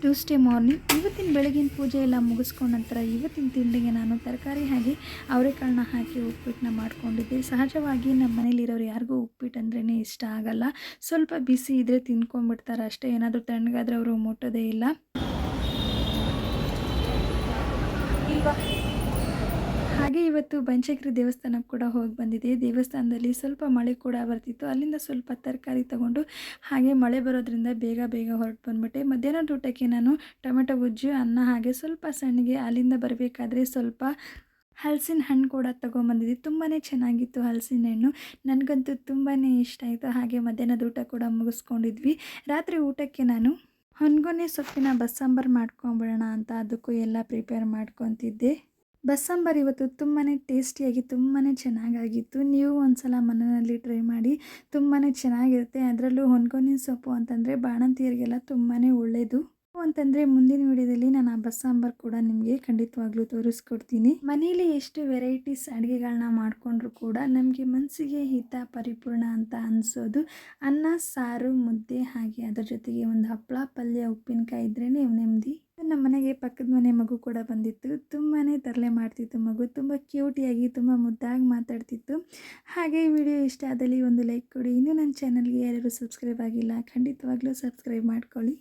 Tuesday morning ಇವತ್ತಿನ ಬೆಳಗಿನ ಪೂಜೆ ಎಲ್ಲ ಮುಗಿಸ್ಕೊಂಡ ನಂತರ ಇವತ್ತಿನ ತಿಂಡಿಗೆ ನಾನು ತರಕಾರಿ ಹಾಗೆ ಅವರೆಕಾಳನ್ನ ಹಾಕಿ ಉಪ್ಪಿಟ್ಟನ್ನ ಮಾಡ್ಕೊಂಡಿದ್ದೆ. ಸಹಜವಾಗಿ ನಮ್ಮ ಮನೇಲಿರೋರು ಯಾರಿಗೂ ಉಪ್ಪಿಟ್ಟು ಅಂದ್ರೇ ಇಷ್ಟ ಆಗಲ್ಲ. ಸ್ವಲ್ಪ ಬಿಸಿ ಇದ್ದರೆ ತಿನ್ಕೊಂಡ್ಬಿಡ್ತಾರೆ ಅಷ್ಟೇ. ಏನಾದರೂ ತಣ್ಣಗಾದರೆ ಅವರು ಮುಟ್ಟೋದೇ ಇಲ್ಲ. ಹಾಗೆ ಇವತ್ತು ಬನಶಂಕರಿ ದೇವಸ್ಥಾನಕ್ಕೆ ಕೂಡ ಹೋಗಿ ಬಂದಿದ್ದೆ. ದೇವಸ್ಥಾನದಲ್ಲಿ ಸ್ವಲ್ಪ ಮಳೆ ಕೂಡ ಬರ್ತಿತ್ತು. ಅಲ್ಲಿಂದ ಸ್ವಲ್ಪ ತರಕಾರಿ ತೊಗೊಂಡು ಹಾಗೆ ಮಳೆ ಬರೋದ್ರಿಂದ ಬೇಗ ಹೊರಟು ಬಂದ್ಬಿಟ್ಟೆ. ಮಧ್ಯಾಹ್ನದ ಊಟಕ್ಕೆ ನಾನು ಟೊಮೆಟೊ ಗೊಜ್ಜು, ಅನ್ನ ಹಾಗೆ ಸ್ವಲ್ಪ ಸಣ್ಣಗೆ ಅಲ್ಲಿಂದ ಬರಬೇಕಾದ್ರೆ ಸ್ವಲ್ಪ ಹಲಸಿನ ಹಣ್ಣು ಕೂಡ ತೊಗೊಂಬಂದಿದ್ದೆ. ತುಂಬಾ ಚೆನ್ನಾಗಿತ್ತು ಹಲಸಿನ ಹಣ್ಣು. ನನಗಂತೂ ತುಂಬಾ ಇಷ್ಟ ಆಯಿತು. ಹಾಗೆ ಮಧ್ಯಾಹ್ನದ ಊಟ ಕೂಡ ಮುಗಿಸ್ಕೊಂಡಿದ್ವಿ. ರಾತ್ರಿ ಊಟಕ್ಕೆ ನಾನು ಹೊನ್ಗೊನೆ ಸೊಪ್ಪಿನ ಬಸ್ಸಾಂಬಾರು ಮಾಡ್ಕೊಂಬಿಡೋಣ ಅಂತ ಅದಕ್ಕೂ ಎಲ್ಲ ಪ್ರಿಪೇರ್ ಮಾಡ್ಕೊತಿದ್ದೆ. ಬಸ್ಸಾಂಬಾರು ಇವತ್ತು ತುಂಬಾ ಟೇಸ್ಟಿಯಾಗಿ ತುಂಬಾ ಚೆನ್ನಾಗಾಗಿತ್ತು. ನೀವು ಒಂದ್ಸಲ ಮನೆಯಲ್ಲಿ ಟ್ರೈ ಮಾಡಿ, ತುಂಬಾ ಚೆನ್ನಾಗಿರುತ್ತೆ. ಅದರಲ್ಲೂ ಹೊನ್ಗೊನೆ ಸೊಪ್ಪು ಅಂತಂದರೆ ಬಾಣಂತಿಯರಿಗೆಲ್ಲ ತುಂಬಾ ಒಳ್ಳೆಯದು ಅಂತಂದರೆ ಮುಂದಿನ ವಿಡಿಯೋದಲ್ಲಿ ನಾನು ಆ ಬಸ್ಸಾಂಬಾರು ಕೂಡ ನಿಮಗೆ ಖಂಡಿತವಾಗ್ಲೂ ತೋರಿಸ್ಕೊಡ್ತೀನಿ. ಮನೇಲಿ ಎಷ್ಟು ವೆರೈಟೀಸ್ ಅಡುಗೆಗಳನ್ನ ಮಾಡಿಕೊಂಡ್ರು ಕೂಡ ನಮಗೆ ಮನಸ್ಸಿಗೆ ಹಿತ ಪರಿಪೂರ್ಣ ಅಂತ ಅನಿಸೋದು ಅನ್ನ ಸಾರು ಮುದ್ದೆ, ಹಾಗೆ ಅದರ ಜೊತೆಗೆ ಒಂದು ಹಪ್ಪಳ ಪಲ್ಯ ಉಪ್ಪಿನಕಾಯಿ ಇದ್ರೇ ನೆಮ್ಮದಿ. ನಮ್ಮ ಮನೆಗೆ ಪಕ್ಕದ ಮನೆ ಮಗು ಕೂಡ ಬಂದಿತ್ತು. ತುಂಬಾ ತರಲೆ ಮಾಡ್ತಿತ್ತು ಮಗು. ತುಂಬ ಕ್ಯೂಟಿಯಾಗಿ ತುಂಬ ಮುದ್ದಾಗಿ ಮಾತಾಡ್ತಿತ್ತು. ಹಾಗೆ ವಿಡಿಯೋ ಇಷ್ಟ ಆದಲ್ಲಿ ಒಂದು ಲೈಕ್ ಕೊಡಿ. ಇನ್ನೂ ನನ್ನ ಚಾನಲ್ಗೆ ಯಾರು ಸಬ್ಸ್ಕ್ರೈಬ್ ಆಗಿಲ್ಲ ಖಂಡಿತವಾಗ್ಲೂ ಸಬ್ಸ್ಕ್ರೈಬ್ ಮಾಡ್ಕೊಳ್ಳಿ.